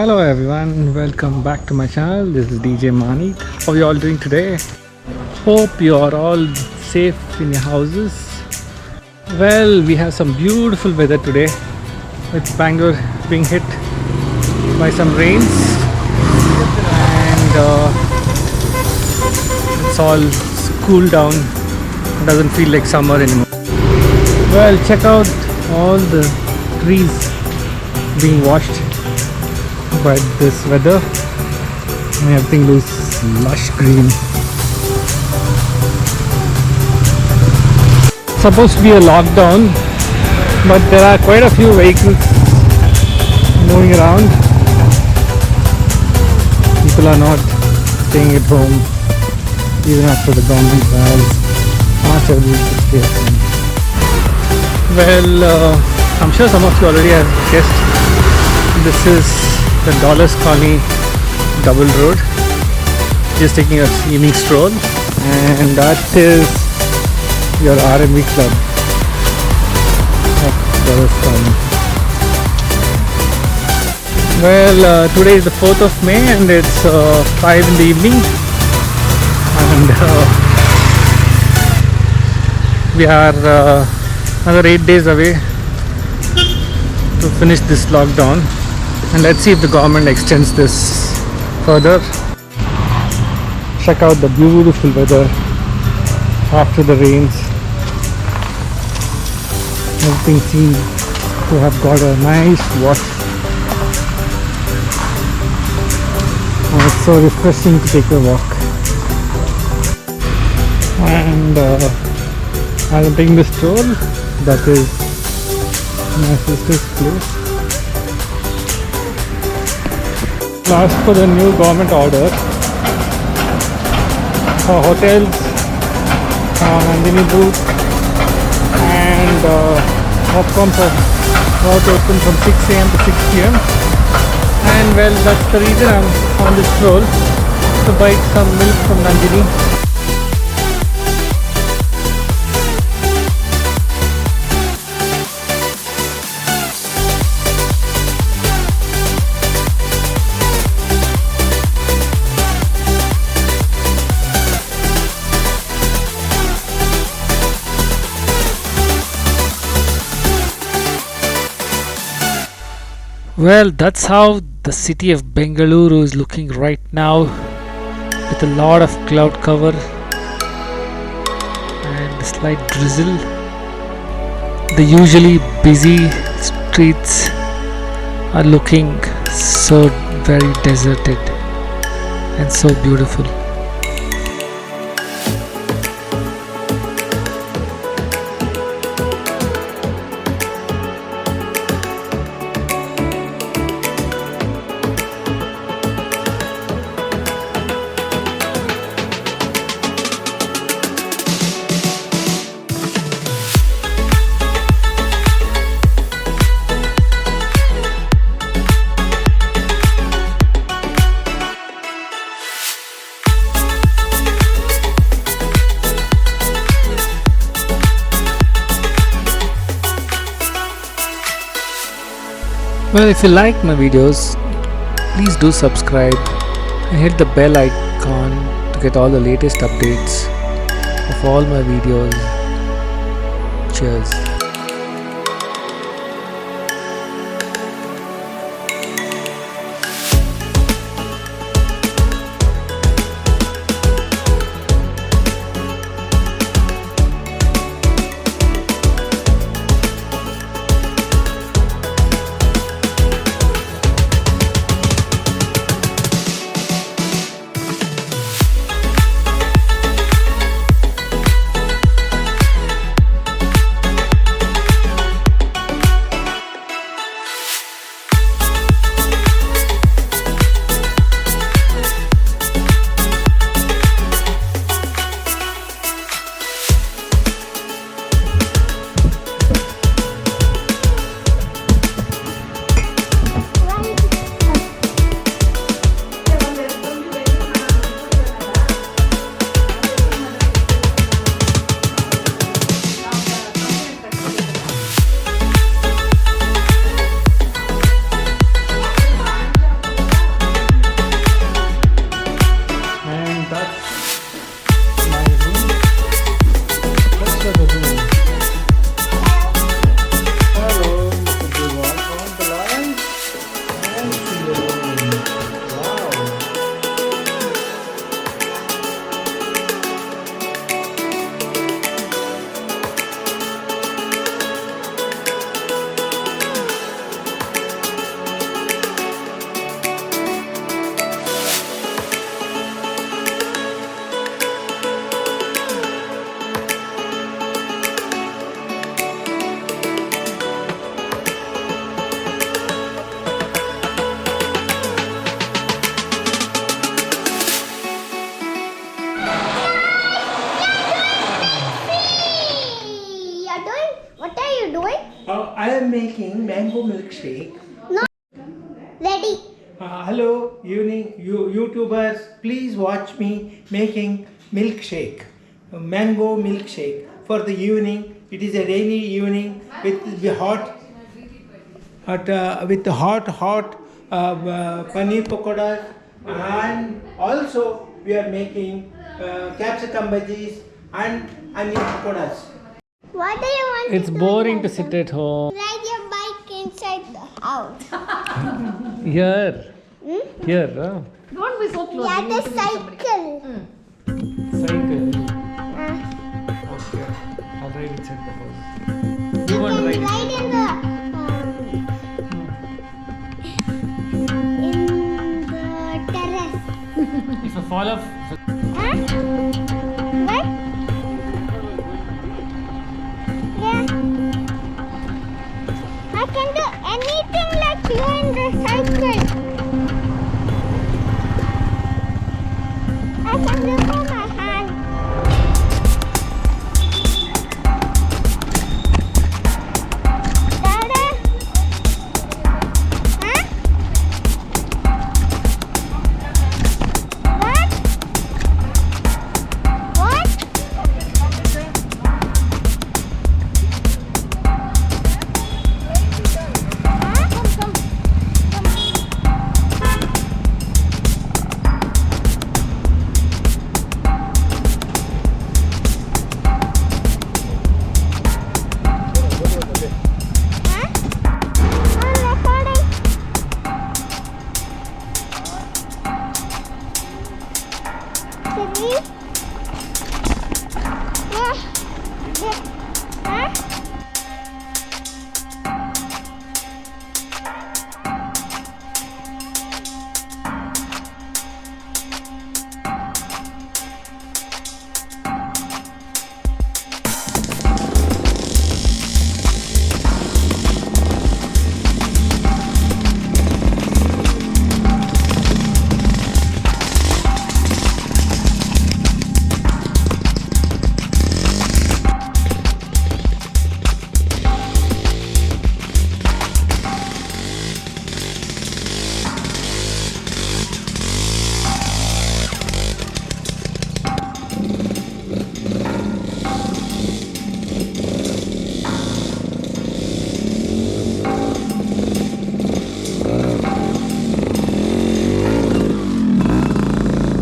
Hello everyone, welcome back to my channel. This is Djmahaneet. How are you all doing today? Hope you are all safe in your houses. Well, we have some beautiful weather today with Bangalore being hit by some rains and it's all cooled down. It doesn't feel like summer anymore. Well, check out all the trees being washed by this weather and everything looks lush green. Supposed to be a lockdown, but there are quite a few vehicles moving around. People are not staying at home even after the government has asked everyone to stay at home. Well, I'm sure some of you already have guessed. This is the Dollars Colony double road. Just taking a evening stroll, and that is your R&B club of Dollars Colony. Well, today is the 4th of May and it's 5 in the evening, and we are another 8 days away to finish this lockdown, and let's see if the government extends this further. Check out the beautiful weather after the rains. Everything seems to have got a nice wash, and it's so refreshing to take a walk. And as I'm taking this stroll, that is my sister's place. As per the new government order for hotels, Nandi booth and popcorns are about to open from 6 AM to 6 PM, and well, that's the reason I'm on this stroll, to buy some milk from Nandi. Well, that's how the city of Bengaluru is looking right now, with a lot of cloud cover and a slight drizzle. The usually busy streets are looking so very deserted and so beautiful. Well, if you like my videos, please do subscribe and hit the bell icon to get all the latest updates of all my videos. Cheers. making mango milkshake. Ready. Hello, YouTubers. Please watch me making milkshake, mango milkshake for the evening. It is a rainy evening with the hot paneer pakoras, and also we are making capsicum bhajis and onion pakoras. What do you want It's to do? boring to sit at home. Ride your bike inside the house. Here. Here, huh? Don't be so close. Yeah, You the need to meet somebody. cycle. Cycle. Uh, Okay. I'll ride inside the house. you You want to can ride ride inside? in the terrace. If I fall off, Huh? What? Yeah. I can do anything like you in the cycle. I can do for my hand. Dada? Huh? What? What?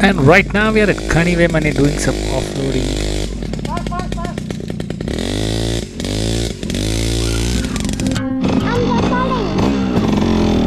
and right now we are at Kaneve Mane doing some off-roading. I'm recording.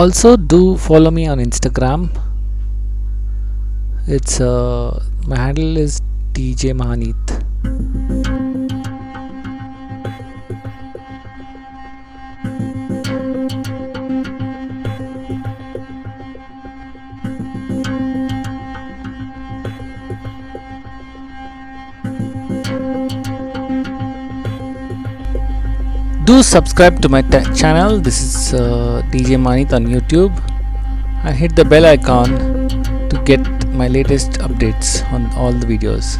Also do follow me on Instagram. It's my handle is Djmahaneet. Do subscribe to my channel. This is Djmahaneet on YouTube, and hit the bell icon to get my latest updates on all the videos.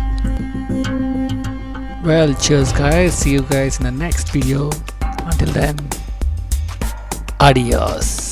Well, cheers guys, see you guys in the next video. Until then, adios.